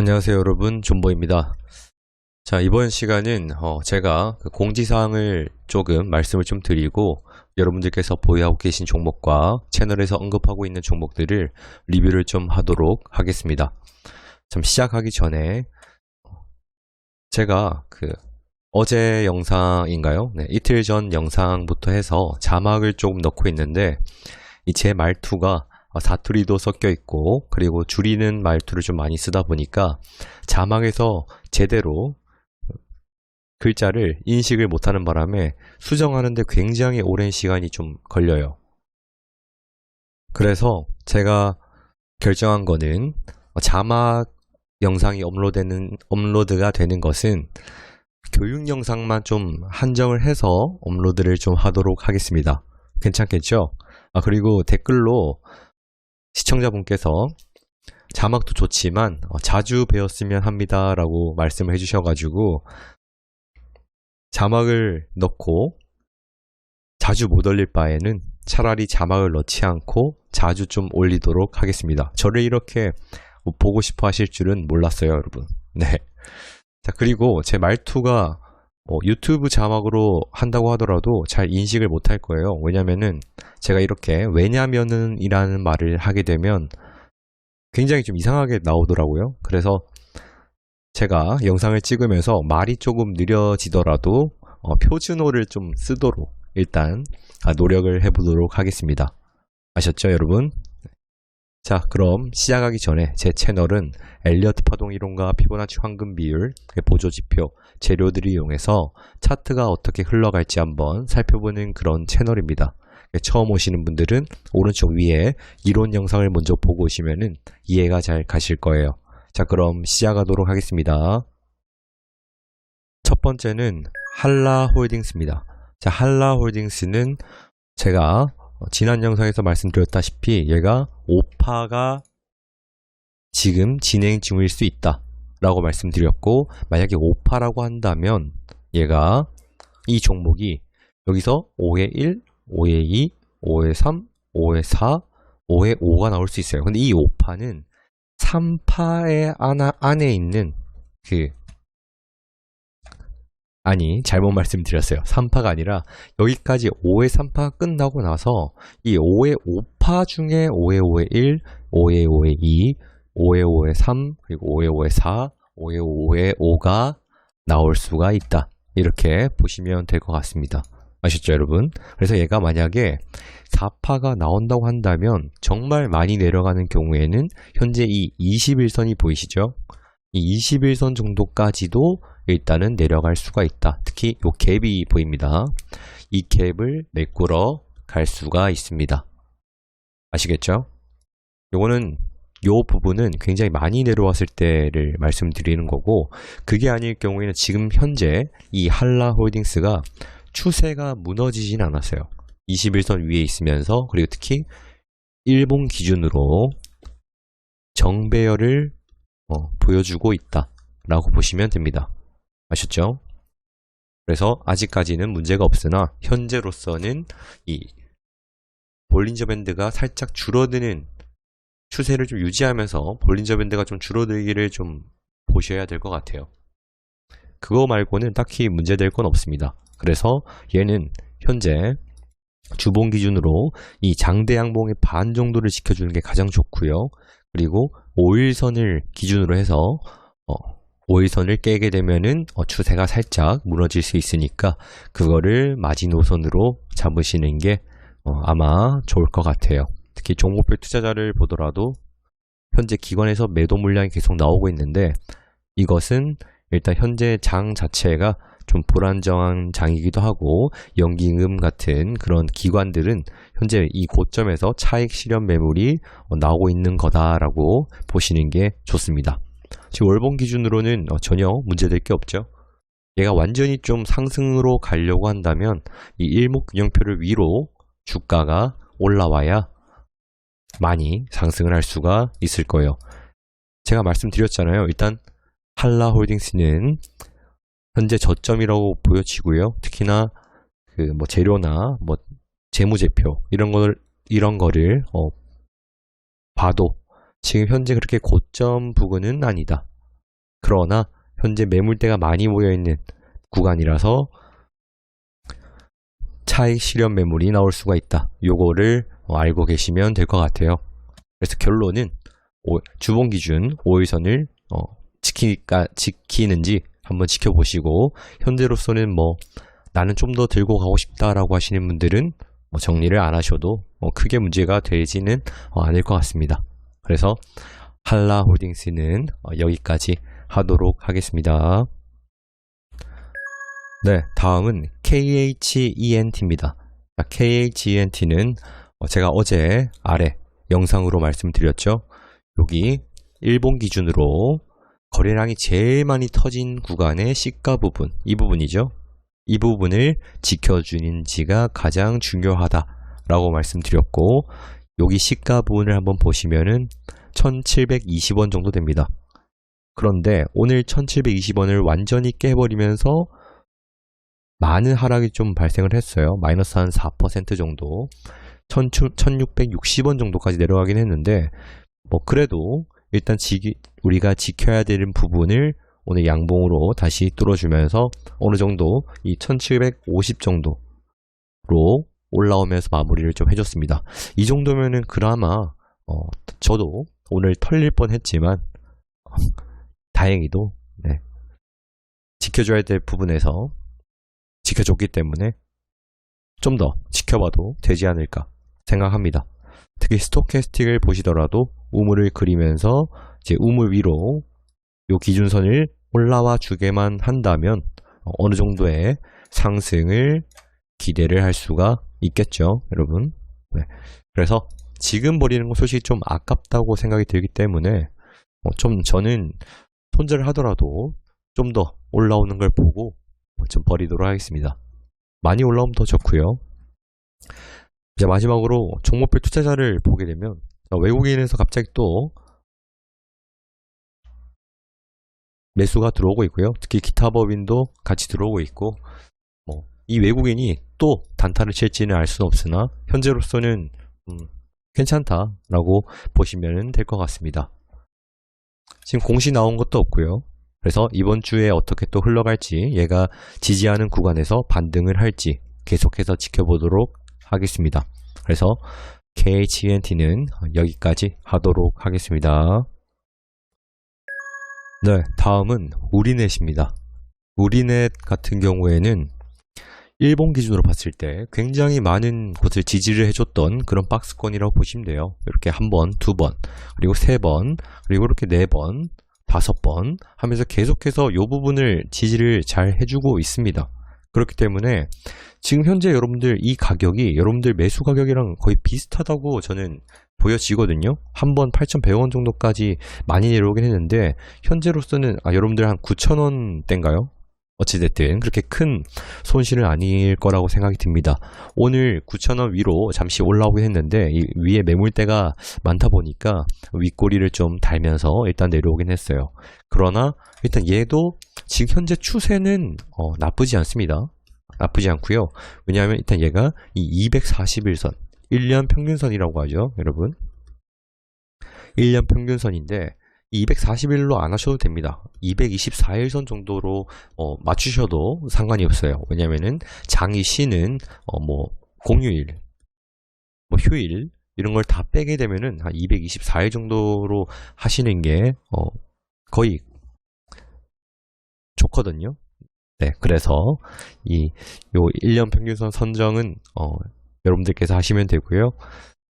안녕하세요 여러분, 존보입니다. 자, 이번 시간은 제가 그 공지사항을 조금 말씀을 좀 드리고 여러분들께서 보유하고 계신 종목과 채널에서 언급하고 있는 종목들을 리뷰를 좀 하도록 하겠습니다. 좀 시작하기 전에 제가 어제 영상인가요? 네, 이틀 전 영상부터 해서 자막을 조금 넣고 있는데 이 제 말투가 사투리도 섞여 있고 그리고 줄이는 말투를 좀 많이 쓰다 보니까 자막에서 제대로 글자를 인식을 못하는 바람에 수정하는데 굉장히 오랜 시간이 좀 걸려요. 그래서 제가 결정한 거는 자막 영상이 업로드가 되는 것은 교육 영상만 좀 한정을 해서 업로드를 좀 하도록 하겠습니다. 괜찮겠죠? 그리고 댓글로 시청자분께서 자막도 좋지만 자주 배웠으면 합니다 라고 말씀을 해주셔가지고 자막을 넣고 자주 못 올릴 바에는 차라리 자막을 넣지 않고 자주 좀 올리도록 하겠습니다. 저를 이렇게 보고 싶어 하실 줄은 몰랐어요 여러분. 네. 자, 그리고 제 말투가 유튜브 자막으로 한다고 하더라도 잘 인식을 못할 거예요. 왜냐면은 제가 이렇게 왜냐면은 이라는 말을 하게 되면 굉장히 좀 이상하게 나오더라고요. 그래서 제가 영상을 찍으면서 말이 조금 느려지더라도 표준어를 좀 쓰도록 일단 노력을 해보도록 하겠습니다. 아셨죠 여러분? 자, 그럼 시작하기 전에 제 채널은 엘리어트 파동 이론과 피보나치 황금 비율, 보조지표, 재료들을 이용해서 차트가 어떻게 흘러갈지 한번 살펴보는 그런 채널입니다. 처음 오시는 분들은 오른쪽 위에 이론 영상을 먼저 보고 오시면은 이해가 잘 가실 거예요. 자, 그럼 시작하도록 하겠습니다. 첫 번째는 한라홀딩스입니다. 자, 한라홀딩스는 제가 지난 영상에서 말씀드렸다시피 얘가 5파가 지금 진행 중일 수 있다 라고 말씀드렸고, 만약에 5파라고 한다면 얘가 이 종목이 여기서 5의 1, 5의 2, 5의 3, 5의 4, 5의 5가 나올 수 있어요. 근데 이 5파는 3파의 안에 있는 잘못 말씀드렸어요. 3파가 아니라 여기까지 5의 3파가 끝나고 나서 이 5의 5파 중에 5의 5의 1, 5의 5의 2, 5의 5의 3, 그리고 5의 5의 4, 5의 5의 5가 나올 수가 있다. 이렇게 보시면 될 것 같습니다. 아셨죠 여러분? 그래서 얘가 만약에 4파가 나온다고 한다면 정말 많이 내려가는 경우에는 현재 이 21선이 보이시죠? 이 21선 정도까지도 일단은 내려갈 수가 있다. 특히 이 갭이 보입니다. 이 갭을 메꾸러 갈 수가 있습니다. 아시겠죠? 요거는 요 부분은 굉장히 많이 내려왔을 때를 말씀드리는 거고, 그게 아닐 경우에는 지금 현재 이 한라홀딩스가 추세가 무너지진 않았어요. 21선 위에 있으면서, 그리고 특히 일본 기준으로 정배열을 보여주고 있다 라고 보시면 됩니다. 아셨죠? 그래서 아직까지는 문제가 없으나 현재로서는 이 볼린저 밴드가 살짝 줄어드는 추세를 좀 유지하면서 볼린저 밴드가 좀 줄어들기를 좀 보셔야 될 것 같아요. 그거 말고는 딱히 문제될 건 없습니다. 그래서 얘는 현재 주봉 기준으로 이 장대 양봉의 반 정도를 지켜주는 게 가장 좋고요. 그리고 5일선을 기준으로 해서 5일선을 깨게 되면은 추세가 살짝 무너질 수 있으니까 그거를 마지노선으로 잡으시는 게 아마 좋을 것 같아요. 특히 종목별 투자자를 보더라도 현재 기관에서 매도 물량이 계속 나오고 있는데, 이것은 일단 현재 장 자체가 좀 불안정한 장이기도 하고, 연기금 같은 그런 기관들은 현재 이 고점에서 차익 실현 매물이 나오고 있는 거다라고 보시는 게 좋습니다. 지금 월봉 기준으로는 전혀 문제될 게 없죠. 얘가 완전히 좀 상승으로 가려고 한다면 이 일목균형표를 위로 주가가 올라와야 많이 상승을 할 수가 있을 거예요. 제가 말씀드렸잖아요. 일단 한라홀딩스는 현재 저점이라고 보여지고요. 특히나 재료나 재무제표 이런 거를 봐도 지금 현재 그렇게 고점 부근은 아니다. 그러나 현재 매물대가 많이 모여있는 구간이라서 차익 실현 매물이 나올 수가 있다. 요거를 알고 계시면 될 것 같아요. 그래서 결론은 주봉 기준 5일선을 지키는지 한번 지켜보시고, 현재로서는 나는 좀 더 들고 가고 싶다라고 하시는 분들은 정리를 안 하셔도 크게 문제가 되지는 않을 것 같습니다. 그래서 한라홀딩스는 여기까지 하도록 하겠습니다. 네, 다음은 KHENT입니다. KHENT는 제가 어제 아래 영상으로 말씀드렸죠. 여기 일본 기준으로 거래량이 제일 많이 터진 구간의 시가 부분, 이 부분이죠. 이 부분을 지켜주는지가 가장 중요하다라고 말씀드렸고, 여기 시가 부분을 한번 보시면은 1720원 정도 됩니다. 그런데 오늘 1720원을 완전히 깨버리면서 많은 하락이 좀 발생을 했어요. 마이너스 한 4% 정도, 1660원 정도까지 내려가긴 했는데, 그래도 일단 우리가 지켜야 되는 부분을 오늘 양봉으로 다시 뚫어주면서 어느 정도 이 1750 정도로 올라오면서 마무리를 좀 해줬습니다. 이 정도면은 그나마 저도 오늘 털릴 뻔 했지만 다행히도 지켜줘야 될 부분에서 지켜줬기 때문에 좀 더 지켜봐도 되지 않을까 생각합니다. 특히 스토캐스틱을 보시더라도 우물을 그리면서 이제 우물 위로 요 기준선을 올라와 주게만 한다면 어느 정도의 상승을 기대를 할 수가 있겠죠, 여러분. 네. 그래서 지금 버리는 건 솔직히 좀 아깝다고 생각이 들기 때문에 저는 손절을 하더라도 좀 더 올라오는 걸 보고 좀 버리도록 하겠습니다. 많이 올라오면 더 좋고요. 이제 마지막으로 종목별 투자자를 보게 되면 외국인에서 갑자기 또 매수가 들어오고 있고요. 특히 기타 법인도 같이 들어오고 있고, 이 외국인이 또 단타를 칠지는 알 수는 없으나 현재로서는 괜찮다라고 보시면 될 것 같습니다. 지금 공시 나온 것도 없고요. 그래서 이번 주에 어떻게 또 흘러갈지, 얘가 지지하는 구간에서 반등을 할지 계속해서 지켜보도록 하겠습니다. 그래서 KHENT는 여기까지 하도록 하겠습니다. 네, 다음은 우리넷입니다. 우리넷 같은 경우에는 일본 기준으로 봤을 때 굉장히 많은 곳을 지지를 해줬던 그런 박스권이라고 보시면 돼요. 이렇게 한 번, 두 번, 그리고 세 번, 그리고 이렇게 네 번, 다섯 번 하면서 계속해서 이 부분을 지지를 잘 해주고 있습니다. 그렇기 때문에 지금 현재 여러분들 이 가격이 여러분들 매수 가격이랑 거의 비슷하다고 저는 보여지거든요. 한 번 8,100원 정도까지 많이 내려오긴 했는데 현재로서는 여러분들 한 9,000원대인가요? 어찌됐든 그렇게 큰 손실은 아닐 거라고 생각이 듭니다. 오늘 9,000원 위로 잠시 올라오긴 했는데 이 위에 매물대가 많다 보니까 윗꼬리를 좀 달면서 일단 내려오긴 했어요. 그러나 일단 얘도 지금 현재 추세는 나쁘지 않습니다. 나쁘지 않고요. 왜냐하면 일단 얘가 이 241선 1년 평균선이라고 하죠, 여러분. 1년 평균선인데 241로 안 하셔도 됩니다. 224일선 정도로 맞추셔도 상관이 없어요. 왜냐면은 장이 쉬는 공휴일, 휴일 이런 걸 다 빼게 되면은 한 224일 정도로 하시는 게 거의 좋거든요. 네, 그래서 요 1년 평균선 선정은 여러분들께서 하시면 되고요.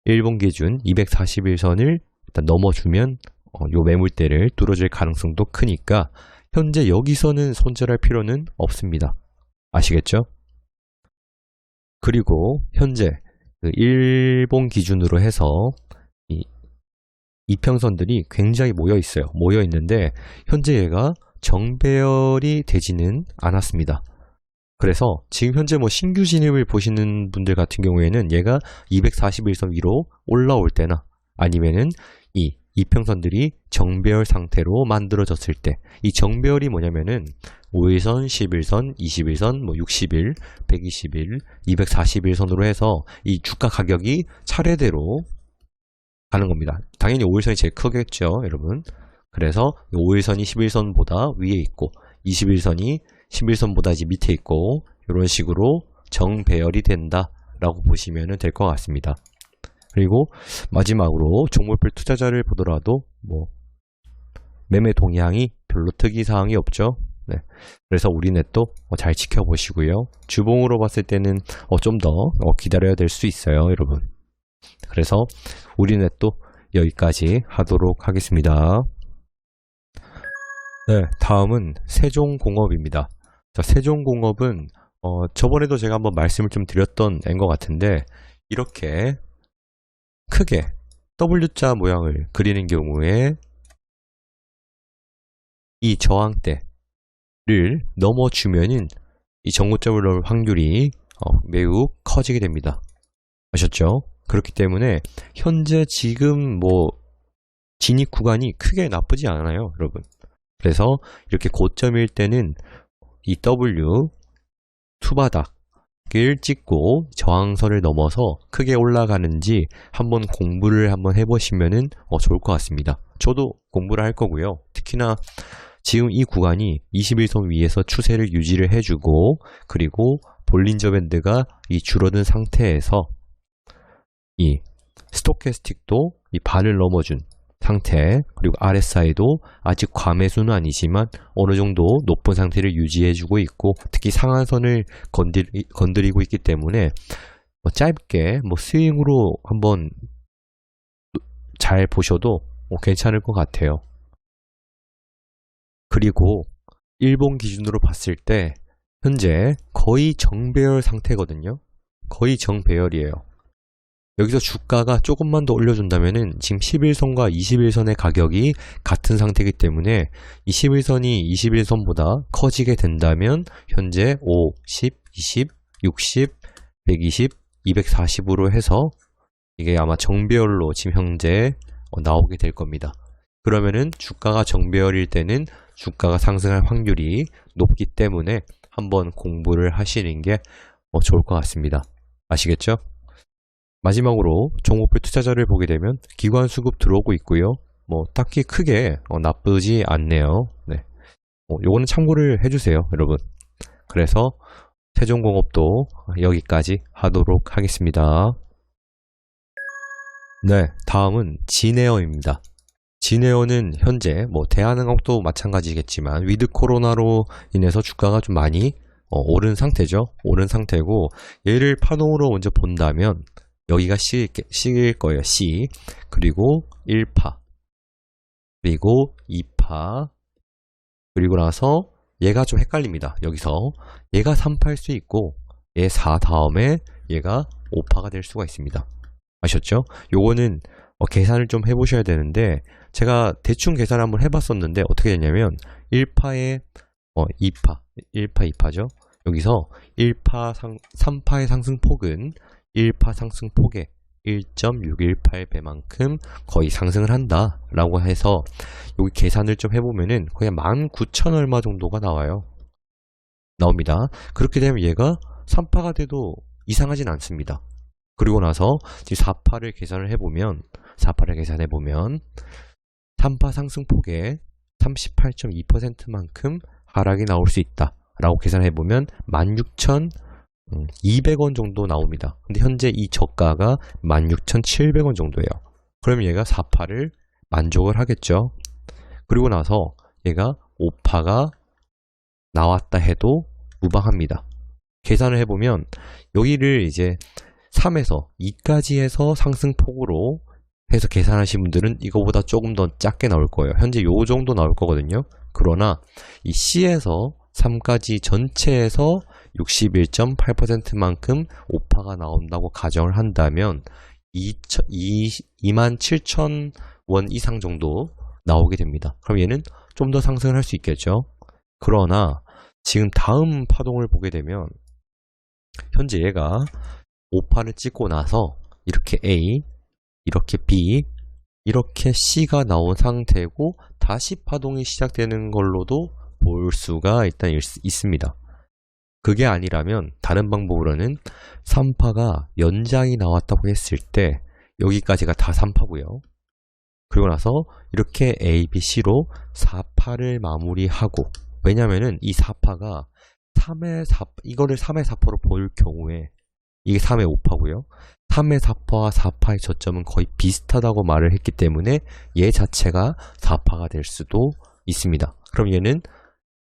일본 기준 241선을 일단 넘어주면 요 매물대를 뚫어줄 가능성도 크니까 현재 여기서는 손절할 필요는 없습니다. 아시겠죠? 그리고 현재 일본 기준으로 해서 이평선들이 굉장히 모여 있어요. 모여 있는데 현재 얘가 정배열이 되지는 않았습니다. 그래서 지금 현재 신규 진입을 보시는 분들 같은 경우에는 얘가 241선 위로 올라올 때나 아니면은 이 이평선들이 정배열 상태로 만들어졌을 때, 이 정배열이 뭐냐면은 5일선, 11선, 21선, 60일, 120일, 241선으로 해서 이 주가 가격이 차례대로 가는 겁니다. 당연히 5일선이 제일 크겠죠, 여러분. 그래서 5일선이 11선보다 위에 있고 21선이 11선보다 이제 밑에 있고 이런 식으로 정배열이 된다라고 보시면 될 것 같습니다. 그리고 마지막으로 종목별 투자자를 보더라도 뭐 매매 동향이 별로 특이사항이 없죠. 네. 그래서 우리는 또 잘 지켜보시고요. 주봉으로 봤을 때는 좀 더 기다려야 될 수 있어요, 여러분. 그래서 우리는 또 여기까지 하도록 하겠습니다. 네, 다음은 세종공업입니다. 자, 세종공업은 저번에도 제가 한번 말씀을 좀 드렸던 애인 것 같은데 이렇게 크게 W자 모양을 그리는 경우에 이 저항대를 넘어주면은 이 전고점을 넣을 확률이 매우 커지게 됩니다. 아셨죠? 그렇기 때문에 현재 지금 뭐 진입 구간이 크게 나쁘지 않아요, 여러분. 그래서 이렇게 고점일 때는 이 W 투바닥을 찍고 저항선을 넘어서 크게 올라가는지 한번 공부를 한번 해보시면은 좋을 것 같습니다. 저도 공부를 할 거고요. 특히나 지금 이 구간이 21선 위에서 추세를 유지를 해주고 그리고 볼린저 밴드가 이 줄어든 상태에서 이 스토캐스틱도 이 반을 넘어준 상태 그리고 RSI도 아직 과매수는 아니지만 어느 정도 높은 상태를 유지해주고 있고 특히 상한선을 건드리고 있기 때문에 짧게 스윙으로 한번 잘 보셔도 괜찮을 것 같아요. 그리고 일본 기준으로 봤을 때 현재 거의 정배열 상태거든요. 거의 정배열이에요. 여기서 주가가 조금만 더 올려준다면은 지금 11선과 21선의 가격이 같은 상태이기 때문에 이 11선이 21선보다 커지게 된다면 현재 5, 10, 20, 60, 120, 240으로 해서 이게 아마 정배열로 지금 현재 나오게 될 겁니다. 그러면은 주가가 정배열일 때는 주가가 상승할 확률이 높기 때문에 한번 공부를 하시는 게 좋을 것 같습니다. 아시겠죠? 마지막으로 종목별 투자자를 보게 되면 기관 수급 들어오고 있고요. 딱히 크게 나쁘지 않네요. 네. 요거는 참고를 해주세요, 여러분. 그래서 세종공업도 여기까지 하도록 하겠습니다. 네, 다음은 진에어입니다. 진에어는 현재 대한항공도 마찬가지겠지만 위드 코로나로 인해서 주가가 좀 많이 오른 상태죠. 오른 상태고 얘를 파동으로 먼저 본다면 여기가 C일 거예요. C. 그리고 1파. 그리고 2파. 그리고 나서 얘가 좀 헷갈립니다. 여기서 얘가 3파일 수 있고 얘 4 다음에 얘가 5파가 될 수가 있습니다. 아셨죠? 요거는 계산을 좀 해보셔야 되는데 제가 대충 계산을 한번 해봤었는데 어떻게 되냐면 1파에 2파, 1파, 2파죠. 여기서 3파의 상승폭은 1파 상승폭의 1.618배만큼 거의 상승을 한다 라고 해서 여기 계산을 좀 해보면은 거의 19,000 얼마 정도가 나옵니다. 그렇게 되면 얘가 3파가 돼도 이상하진 않습니다. 그리고 나서 지금 4파를 계산을 해보면 3파 상승폭의 38.2%만큼 하락이 나올 수 있다 라고 계산해보면 16,200원 정도 나옵니다. 근데 현재 이 저가가 16,700원 정도예요. 그러면 얘가 4파를 만족을 하겠죠. 그리고 나서 얘가 5파가 나왔다 해도 무방합니다. 계산을 해보면 여기를 이제 3에서 2까지 해서 상승폭으로 해서 계산하신 분들은 이거보다 조금 더 작게 나올 거예요. 현재 요 정도 나올 거거든요. 그러나 이 C에서 3까지 전체에서 61.8%만큼 오파가 나온다고 가정을 한다면 27,000원 이상 정도 나오게 됩니다. 그럼 얘는 좀 더 상승을 할 수 있겠죠. 그러나 지금 다음 파동을 보게 되면 현재 얘가 5파를 찍고 나서 이렇게 A, 이렇게 B, 이렇게 C가 나온 상태고 다시 파동이 시작되는 걸로도 볼 수가 일단 있습니다. 그게 아니라면 다른 방법으로는 3파가 연장이 나왔다고 했을 때 여기까지가 다 3파고요. 그리고 나서 이렇게 A, B, C로 4파를 마무리하고, 왜냐면은 이 4파가 3의 4, 이거를 3의 4파로 볼 경우에 이게 3의 5파고요. 3의 4파와 4파의 저점은 거의 비슷하다고 말을 했기 때문에 얘 자체가 4파가 될 수도 있습니다. 그럼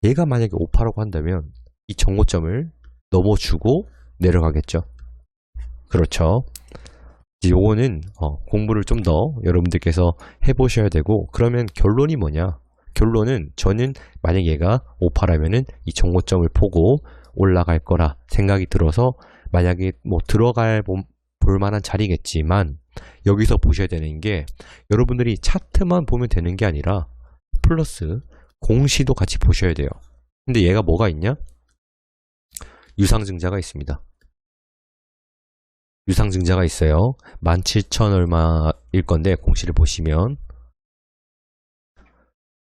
얘가 만약에 5파라고 한다면 이 정고점을 넘어주고 내려가겠죠. 그렇죠. 이제 요거는 공부를 좀 더 여러분들께서 해보셔야 되고, 그러면 결론이 뭐냐? 결론은 저는 만약 얘가 5파라면은 이 정고점을 보고 올라갈 거라 생각이 들어서, 만약에 뭐 들어갈 볼 만한 자리겠지만 여기서 보셔야 되는 게, 여러분들이 차트만 보면 되는 게 아니라 플러스 공시도 같이 보셔야 돼요. 근데 얘가 뭐가 있냐? 유상증자가 있습니다. 유상증자가 있어요. 17,000 얼마일 건데 공시를 보시면,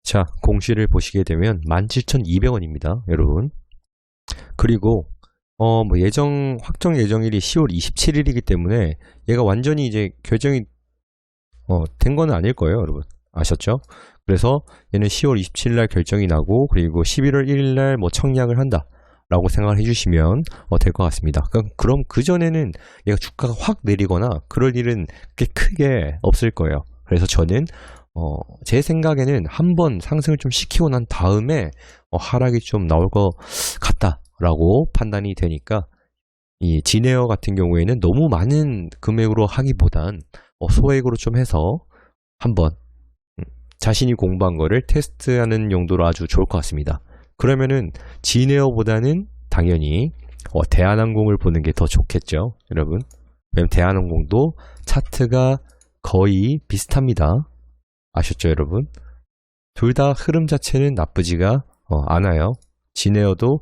자, 공시를 보시게 되면 17,200원입니다. 여러분. 그리고 뭐 확정 예정일이 10월 27일이기 때문에 얘가 완전히 이제 결정이 된 건 아닐 거예요, 여러분. 아셨죠? 그래서 얘는 10월 27일 날 결정이 나고, 그리고 11월 1일 날 뭐 청약을 한다 라고 생각을 해주시면 될 것 같습니다. 그럼 그 전에는 얘가 주가가 확 내리거나 그럴 일은 꽤 크게 없을 거예요. 그래서 저는 제 생각에는 한번 상승을 좀 시키고 난 다음에 하락이 좀 나올 것 같다라고 판단이 되니까, 이 진에어 같은 경우에는 너무 많은 금액으로 하기보단 소액으로 좀 해서 한번 자신이 공부한 거를 테스트하는 용도로 아주 좋을 것 같습니다. 그러면은 진에어보다는 당연히 대한항공을 보는 게 더 좋겠죠, 여러분. 왜냐면 대한항공도 차트가 거의 비슷합니다. 아셨죠, 여러분? 둘 다 흐름 자체는 나쁘지가 않아요. 진에어도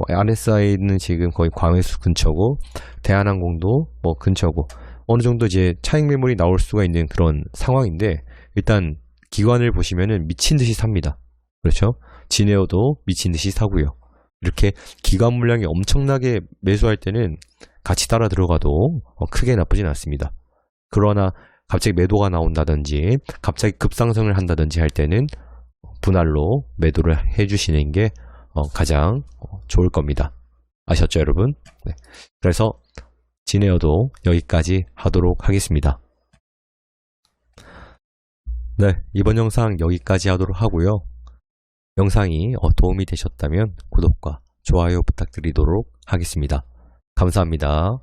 RSI는 지금 거의 광해수 근처고, 대한항공도 뭐 근처고, 어느 정도 이제 차익 매물이 나올 수가 있는 그런 상황인데, 일단 기관을 보시면은 미친 듯이 삽니다. 그렇죠? 진에어도 미친 듯이 사고요. 이렇게 기관 물량이 엄청나게 매수할 때는 같이 따라 들어가도 크게 나쁘진 않습니다. 그러나 갑자기 매도가 나온다든지 갑자기 급상승을 한다든지 할 때는 분할로 매도를 해주시는 게 가장 좋을 겁니다. 아셨죠, 여러분? 네. 그래서 진에어도 여기까지 하도록 하겠습니다. 네, 이번 영상 여기까지 하도록 하고요. 영상이 도움이 되셨다면 구독과 좋아요 부탁드리도록 하겠습니다. 감사합니다.